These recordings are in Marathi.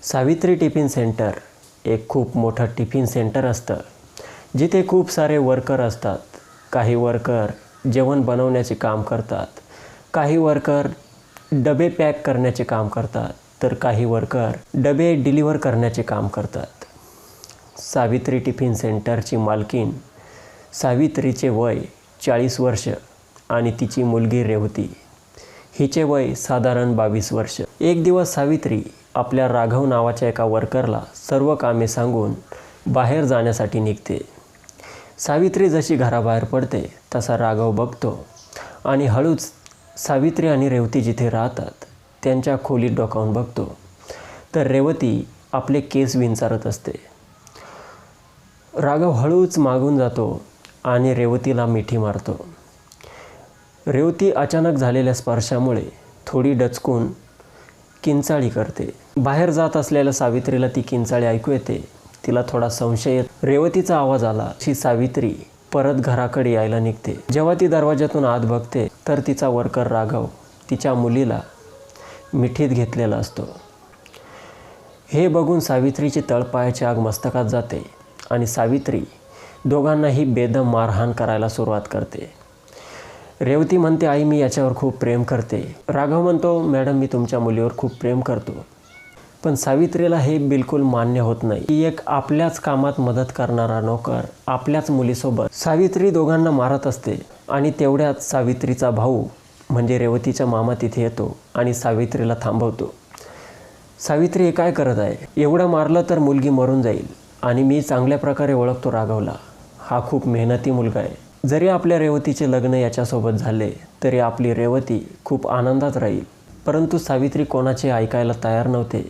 सावित्री टिफिन सेंटर एक खूप मोठं टिफिन सेंटर असतं, जिथे खूप सारे वर्कर असतात. काही वर्कर जेवण बनवण्याचे काम करतात, काही वर्कर डबे पॅक करण्याचे काम करतात, तर काही वर्कर डबे डिलिव्हर करण्याचे काम करतात. सावित्री टिफिन सेंटरची मालकीण सावित्रीचे वय 40 वर्ष आणि तिची मुलगी रेवती हिचे वय साधारण 22 वर्ष. एक दिवस सावित्री आपल्या राघव नावाच्या एका वर्करला सर्व कामे सांगून बाहेर जाण्यासाठी निघते. सावित्री जशी घराबाहेर पडते तसा राघव बघतो आणि हळूच सावित्री आणि रेवती जिथे राहतात त्यांच्या खोलीत डोकावून बघतो, तर रेवती आपले केस विंचारत असते. राघव हळूच मागून जातो आणि रेवतीला मिठी मारतो. रेवती अचानक झालेल्या स्पर्शामुळे थोडी डचकून किंचाळी करते. बाहेर जात असलेल्या सावित्रीला ती किंचाळी ऐकू येते. तिला थोडा संशय येतो. रेवतीचा आवाज आला की सावित्री परत घराकडे यायला निघते. जेव्हा ती दरवाजातून आत बघते तर तिचा वर्कर राघव तिच्या मुलीला मिठीत घेतलेला असतो. हे बघून सावित्रीची तळपायाची आग मस्तकात जाते आणि सावित्री दोघांनाही बेदम मारहाण करायला सुरुवात करते. रेवती म्हणते, आई मी याच्यावर खूप प्रेम करते. राघव म्हणतो, मॅडम मी तुमच्या मुलीवर खूप प्रेम करतो. पण सावित्रीला हे बिलकुल मान्य होत नाही की एक आपल्याच कामात मदत करणारा नोकर आपल्याच मुलीसोबत. सावित्री दोघांना मारत असते आणि तेवढ्यात सावित्रीचा भाऊ म्हणजे रेवतीचा मामा तिथे येतो आणि सावित्रीला थांबवतो. सावित्री हे काय करत आहे? एवढं मारलं तर मुलगी मरून जाईल आणि मी चांगल्या प्रकारे ओळखतो राघवला. हा खूप मेहनती मुलगा आहे. जरी आपल्या रेवतीचे लग्न याच्यासोबत झाले तरी आपली रेवती खूप आनंदात राहील. परंतु सावित्री कोणाचे ऐकायला तयार नव्हते.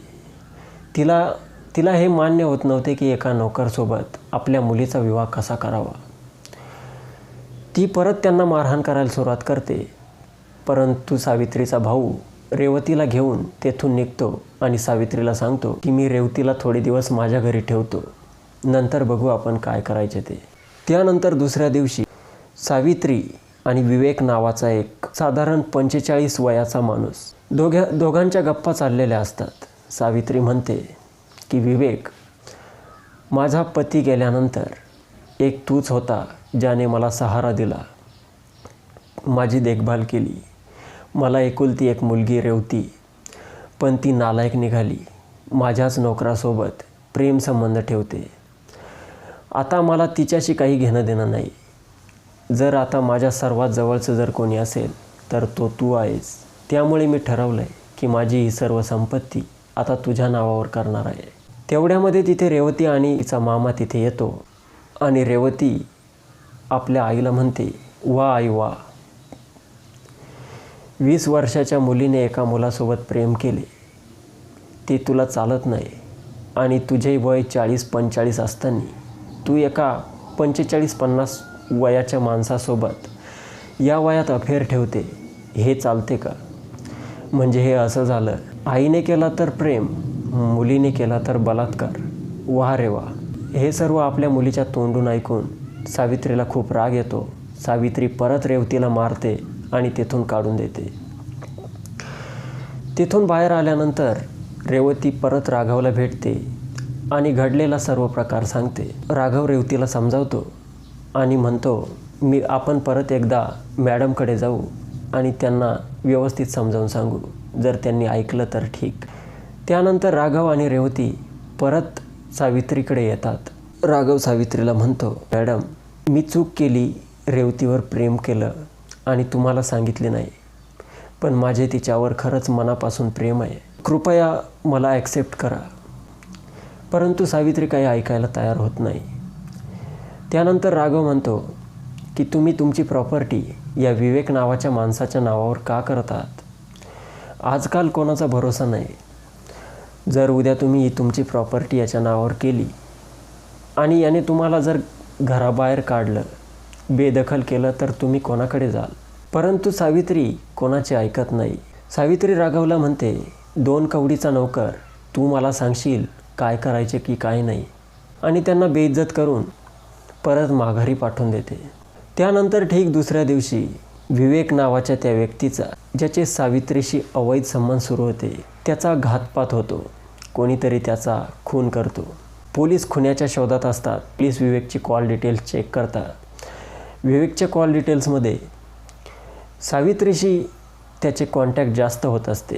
तिला हे मान्य होत नव्हते की एका नोकरसोबत आपल्या मुलीचा विवाह कसा करावा. ती परत त्यांना मारहाण करायला सुरुवात करते. परंतु सावित्रीचा भाऊ रेवतीला घेऊन तेथून निघतो आणि सावित्रीला सांगतो की मी रेवतीला थोडे दिवस माझ्या घरी ठेवतो, नंतर बघू आपण काय करायचे ते. त्यानंतर दुसऱ्या दिवशी सावित्री आणि विवेक नावाचा एक साधारण 45 वयाचा माणूस दोघांच्या गप्पा चाललेल्या असतात. सावित्री म्हणते की विवेक, माझा पती गेल्यानंतर एक तूच होता ज्याने मला सहारा दिला, माझी देखभाल केली. मला एकुलती एक मुलगी रेवती, पण ती नालायक निघाली. माझ्याच नोकरासोबत प्रेम संबंध ठेवते. आता मला तिच्याशी काही घेणं देणं नाही. जर आता माझ्या सर्वात जवळचं जर कोणी असेल तर तो तू आहेस. त्यामुळे मी ठरवलं आहे की माझी ही सर्व संपत्ती आता तुझ्या नावावर करणार आहे. तेवढ्यामध्ये तिथे रेवती आणि तिचा मामा तिथे येतो आणि रेवती आपल्या आईला म्हणते, वा आई वा, 20 वर्षाच्या मुलीने एका मुलासोबत प्रेम केले, ते तुला चालत नाही. आणि तुझे वय 40-45 असताना तू एका 45-50 वयाच्या माणसासोबत या वयात अफेअर ठेवते, हे चालते का? म्हणजे हे असं झालं, आईने केला तर प्रेम, मुलीने केला तर बलात्कार. वा रे वा. हे सर्व आपल्या मुलीच्या तोंडून ऐकून सावित्रीला खूप राग येतो. सावित्री परत रेवतीला मारते आणि तेथून काढून देते. तिथून बाहेर आल्यानंतर रेवती परत राघवला भेटते आणि घडलेला सर्व प्रकार सांगते. राघव रेवतीला समजावतो आणि म्हणतो, आपण परत एकदा मॅडमकडे जाऊ आणि त्यांना व्यवस्थित समजावून सांगू. जर त्यांनी ऐकलं तर ठीक. त्यानंतर राघव आणि रेवती परत सावित्रीकडे येतात. राघव सावित्रीला म्हणतो, मॅडम मी चूक केली, रेवतीवर प्रेम केलं आणि तुम्हाला सांगितले नाही, पण माझे तिच्यावर खरंच मनापासून प्रेम आहे. कृपया मला ॲक्सेप्ट करा. परंतु सावित्री काही ऐकायला तयार होत नाही. त्यानंतर राघव म्हणतो की तुम्ही तुमची प्रॉपर्टी या विवेक नावाच्या माणसाच्या नावावर का करतात? आजकाल कोणाचा भरोसा नाही. जर उद्या तुम्ही तुमची प्रॉपर्टी याच्या नावावर केली आणि याने तुम्हाला जर घराबाहेर काढलं, बेदखल केलं, तर तुम्ही कोणाकडे जाल? परंतु सावित्री कोणाचे ऐकत नाही. सावित्री राघवला म्हणते, 2 कवडीचा नोकर, तू मला सांगशील काय करायचे की काय नाही, आणि त्यांना बेइज्जत करून परत माघारी पाठवून देते. त्यानंतर ठीक दुसऱ्या दिवशी विवेक नावाच्या त्या व्यक्तीचा, ज्याचे सावित्रीशी अवैध संबंध सुरू होते, त्याचा घातपात होतो कोणीतरी त्याचा खून करतो. पोलीस खुन्याच्या शोधात असतात. पोलीस विवेकची कॉल डिटेल्स चेक करतात. विवेकच्या कॉल डिटेल्समध्ये सावित्रीशी त्याचे कॉन्टॅक्ट जास्त होत असते.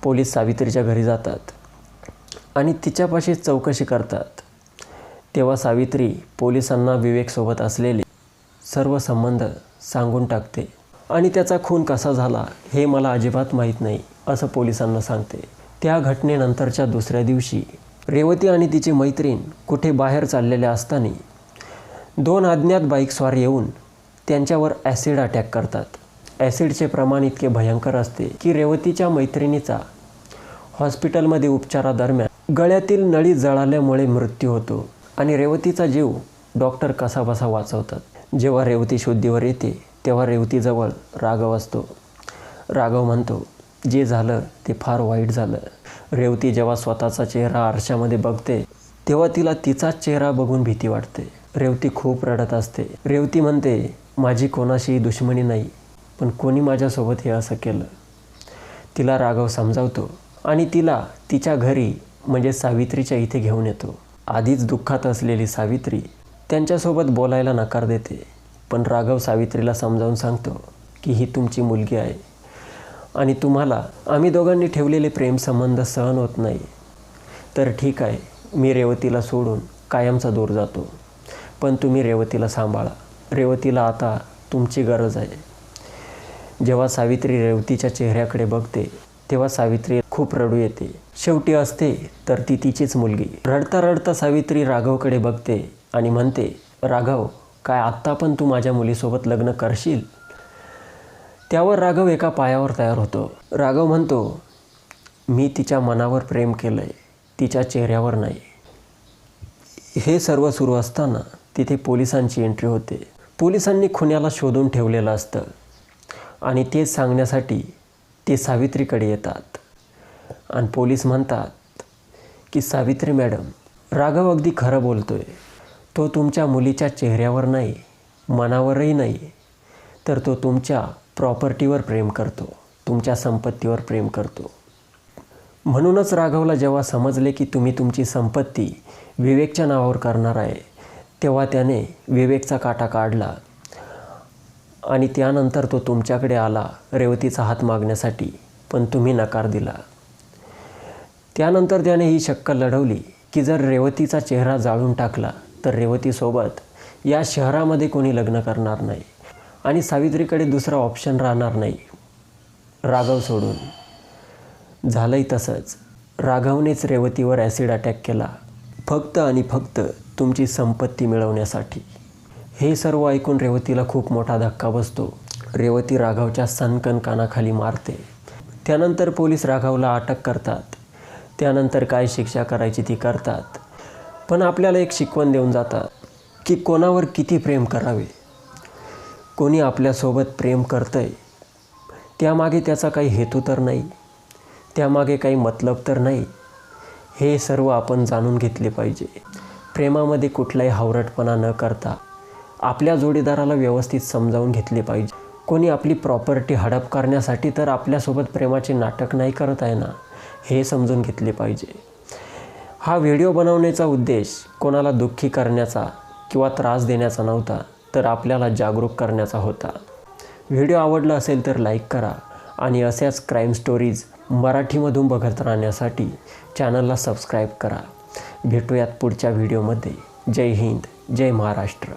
पोलीस सावित्रीच्या घरी जातात आणि तिच्यापाशी चौकशी करतात. तेव्हा सावित्री पोलिसांना विवेकसोबत असलेले सर्व संबंध सांगून टाकते आणि त्याचा खून कसा झाला हे मला अजिबात माहीत नाही असं पोलिसांना सांगते. त्या घटनेनंतरच्या दुसऱ्या दिवशी रेवती आणि तिची मैत्रीण कुठे बाहेर चाललेल्या असताना 2 अज्ञात बाईकस्वार येऊन त्यांच्यावर ॲसिड अटॅक करतात. ॲसिडचे प्रमाण इतके भयंकर असते की रेवतीच्या मैत्रिणीचा हॉस्पिटलमध्ये उपचारादरम्यान गळ्यातील नळी जळाल्यामुळे मृत्यू होतो आणि रेवतीचा जीव डॉक्टर कसाबसा वाचवतात. जेव्हा रेवती शुद्धीवर येते तेव्हा रेवतीजवळ राघव असतो. राघव म्हणतो, जे झालं ते फार वाईट झालं. रेवती जेव्हा स्वतःचा चेहरा आरशामध्ये बघते तेव्हा तिला तिचाच चेहरा बघून भीती वाटते. रेवती खूप रडत असते. रेवती म्हणते, माझी कोणाशीही दुश्मनी नाही, पण कोणी माझ्यासोबत हे असं केलं. तिला राघव समजावतो आणि तिला तिच्या घरी म्हणजे सावित्रीच्या इथे घेऊन येतो. आधीच दुःखात असलेली सावित्री त्यांच्यासोबत बोलायला नकार देते, पण राघव सावित्रीला समजावून सांगतो की ही तुमची मुलगी आहे आणि तुम्हाला आम्ही दोघांनी ठेवलेले प्रेमसंबंध सहन होत नाही. तर ठीक आहे, मी रेवतीला सोडून कायमचा दूर जातो, पण तुम्ही रेवतीला सांभाळा. रेवतीला आता तुमची गरज आहे. जेव्हा सावित्री रेवतीच्या चेहऱ्याकडे बघते तेव्हा सावित्री खूप रडू येते. शेवटी असते तर ती तिचीच मुलगी. रडता रडता सावित्री राघवकडे बघते आणि म्हणते, राघव, काय आत्ता पण तू माझ्या मुलीसोबत लग्न करशील? त्यावर राघव एका पायावर तयार होतो. राघव म्हणतो, मी तिच्या मनावर प्रेम केलं आहे, तिच्या चेहऱ्यावर नाही. हे सर्व सुरू असताना तिथे पोलिसांची एंट्री होते. पोलिसांनी खुन्याला शोधून ठेवलेलं असतं आणि तेच सांगण्यासाठी ते सावित्रीकडे येतात आणि पोलीस म्हणतात की सावित्री मॅडम, राघव अगदी खरं बोलतोय. तो तुमच्या मुलीच्या चेहऱ्यावर नाही, मनावरही नाही, तर तो तुमच्या प्रॉपर्टीवर प्रेम करतो, तुमच्या संपत्तीवर प्रेम करतो. म्हणूनच राघवला जेव्हा समजले की तुम्ही तुमची संपत्ती विवेकच्या नावावर करणार आहे तेव्हा त्याने विवेकचा काटा काढला आणि त्यानंतर तो तुमच्याकडे आला रेवतीचा हात मागण्यासाठी, पण तुम्ही नकार दिला. त्यानंतर त्याने ही शक्कल लढवली की जर रेवतीचा चेहरा जाळून टाकला तर रेवतीसोबत या शहरामध्ये कोणी लग्न करणार नाही आणि सावित्रीकडे दुसरा ऑप्शन राहणार नाही राघव सोडून. झालंही तसंच. राघवनेच रेवतीवर ॲसिड अटॅक केला, फक्त आणि फक्त तुमची संपत्ती मिळवण्यासाठी. हे सर्व ऐकून रेवतीला खूप मोठा धक्का बसतो. रेवती राघवच्या सनकन कानाखाली मारते. त्यानंतर पोलीस राघवला अटक करतात. त्यानंतर काय शिक्षा करायची ती करतात, पण आपल्याला एक शिकवण देऊन जातात की कोणावर किती प्रेम करावे. कोणी आपल्यासोबत प्रेम करतंय त्यामागे त्याचा काही हेतू तर नाही, त्यामागे काही मतलब तर नाही. हे सर्व आपण जाणून घेतले पाहिजे. प्रेमामध्ये कुठलाही हावरटपणा न करता आपल्या जोडीदाराला व्यवस्थित समजावून घेतले पाहिजे. कोणी आपली प्रॉपर्टी हडप करण्यासाठी तर आपल्यासोबत प्रेमाचे नाटक नाही करत आहे ना, हे समजून घेतले पाहिजे. हा व्हिडिओ बनवण्याचा उद्देश कोणाला दुःखी करण्याचा किंवा त्रास देण्याचा नव्हता, तर आपल्याला जागरूक करण्याचा होता. व्हिडिओ आवडला असेल तर लाईक करा आणि अशाच क्राईम स्टोरीज मराठीमधून बघत राहण्यासाठी चॅनलला सबस्क्राईब करा. भेटूयात पुढच्या व्हिडिओमध्ये. जय हिंद, जय महाराष्ट्र.